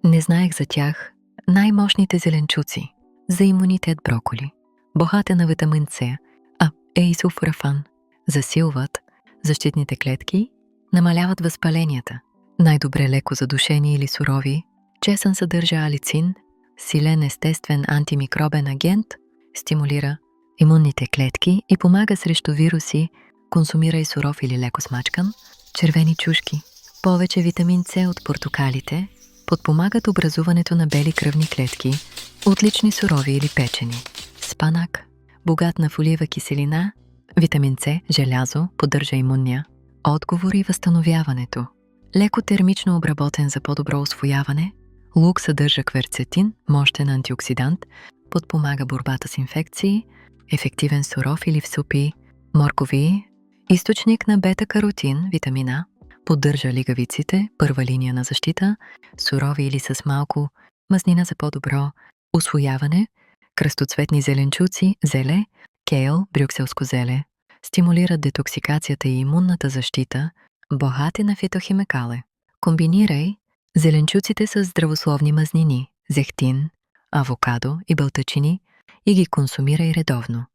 Не знаех за тях. Най-мощните зеленчуци. За имунитет броколи. Богата на витамин С, Е и сулфорафан. Засилват защитните клетки, намаляват възпаленията. Най-добре леко задушени или сурови. Чесън съдържа алицин, силен естествен антимикробен агент, стимулира имунните клетки и помага срещу вируси. Консумирай суров или леко смачкан. Червени чушки. Повече витамин С от портокалите подпомагат образуването на бели кръвни клетки, отлични сурови или печени. Спанак, богат на фолиева киселина, витамин С, желязо, поддържа имунния отговор и възстановяването. Леко термично обработен за по-добро усвояване. Лук съдържа кверцетин, мощен антиоксидант, подпомага борбата с инфекции, ефективен суров или в супи. Моркови, източник на бета-каротин, витамина, поддържа лигавиците, първа линия на защита, сурови или с малко мазнина за по-добро усвояване. Кръстоцветни зеленчуци, зеле, кейл, брюкселско зеле, стимулират детоксикацията и имунната защита, богати на фитохимикали. Комбинирай зеленчуците с здравословни мазнини, зехтин, авокадо и бълтачини и ги консумирай редовно.